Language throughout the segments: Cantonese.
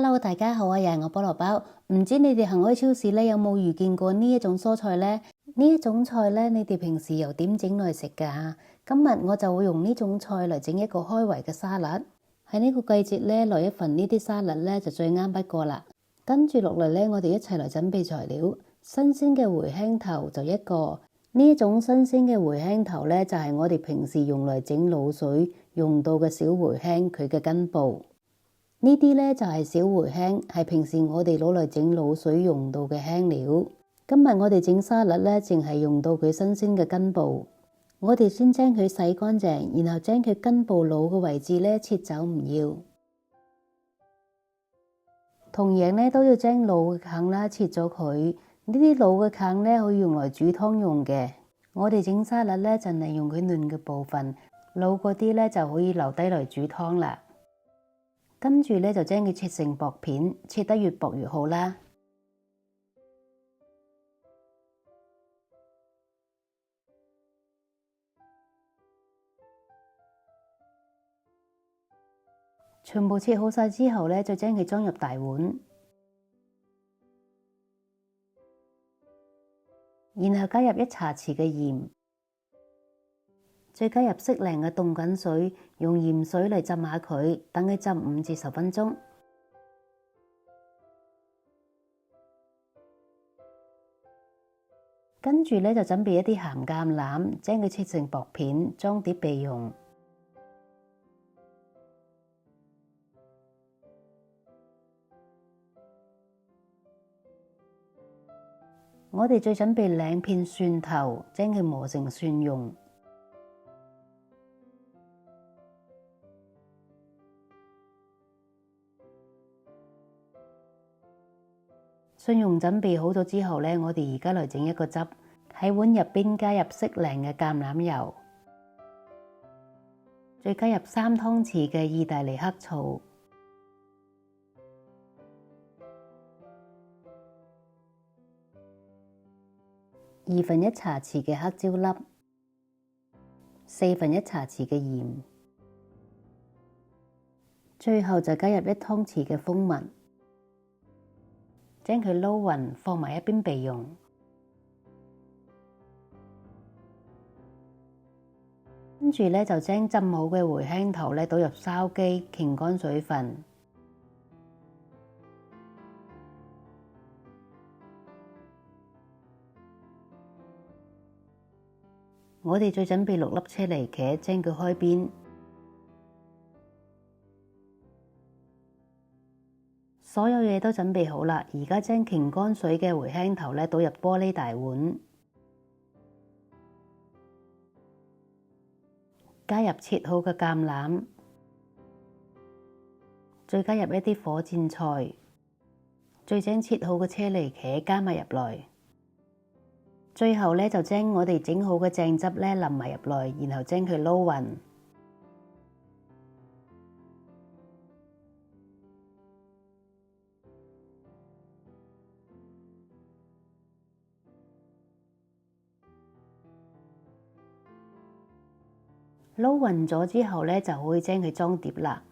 Hello， 大家好啊，又係我菠蘿包。唔知你哋行開超市咧，有冇遇見過呢一種蔬菜呢？呢一種菜咧，你哋平時又點整嚟食噶？今日我就會用呢種菜嚟整一個開胃嘅沙律。喺呢個季節咧，來一份呢啲沙律咧就最啱不過啦。跟住落嚟咧，我哋一齊嚟準備材料。新鮮嘅茴香頭就一個，呢一種新鮮嘅茴香頭咧就係我哋平時用嚟整滷水用到嘅小茴香，佢嘅根部。呢啲咧就係小茴香，係平時我哋攞嚟整滷水用到嘅香料。今日我哋整沙律咧，淨係用到佢新鮮嘅根部。我哋先將佢洗乾淨，然後將佢根部老嘅位置咧切走唔要。同樣咧都要將老嘅梗啦切咗佢。呢啲老嘅梗咧可以用嚟煮湯用嘅。我哋整沙律咧淨係用佢嫩嘅部分，老嗰啲咧就可以留低嚟煮湯啦。跟住咧就將佢切成薄片，切得越薄越好啦。全部切好晒之後咧，就將佢裝入大碗，然後加入1茶匙嘅鹽，再加入適量嘅凍滾水，用鹽水嚟浸下佢，等佢浸5至10分鐘。跟住咧就準備一啲鹹橄欖，將佢切成薄片，裝碟備用。我哋再準備2片蒜頭，將佢磨成蒜蓉。蒜蓉準備好咗之後咧，我哋而家嚟整一個汁。喺碗入邊加入適量嘅橄欖油，再加入3湯匙嘅意大利黑醋。1/2茶匙嘅黑椒粒，1/4茶匙嘅鹽，最後就加入1湯匙嘅蜂蜜，將佢撈勻，放埋一邊備用。跟住咧就將浸好嘅茴香頭咧倒入筲箕，傾乾水分。我哋再準備6粒車厘茄，將佢開邊。所有嘢都準備好啦，而家將傾乾水嘅茴香頭咧倒入玻璃大碗，加入切好嘅橄欖，再加入一啲火箭菜，再將切好嘅車厘茄加埋入來。最後咧就將我哋整好嘅醬汁咧淋埋入來，然後將佢撈勻。撈勻咗之後咧，就可以將佢裝碟啦。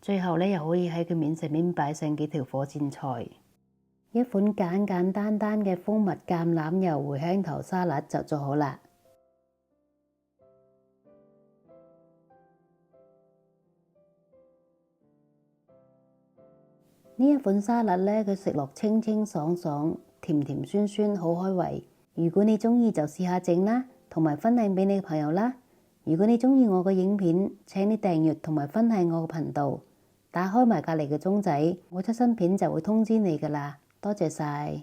最後咧，又可以喺佢面上面擺上幾條火箭菜，一款簡簡單單嘅蜂蜜橄欖油茴香頭沙律就做好啦。呢一款沙律咧，佢食落清清爽爽，甜甜酸酸，好開胃。如果你鍾意就試下整啦，同埋分享俾你嘅朋友啦。如果你鍾意我嘅影片，請你訂閱同埋分享我嘅頻道。打開埋隔籬嘅鐘仔，我出新片就會通知你㗎喇，多謝晒。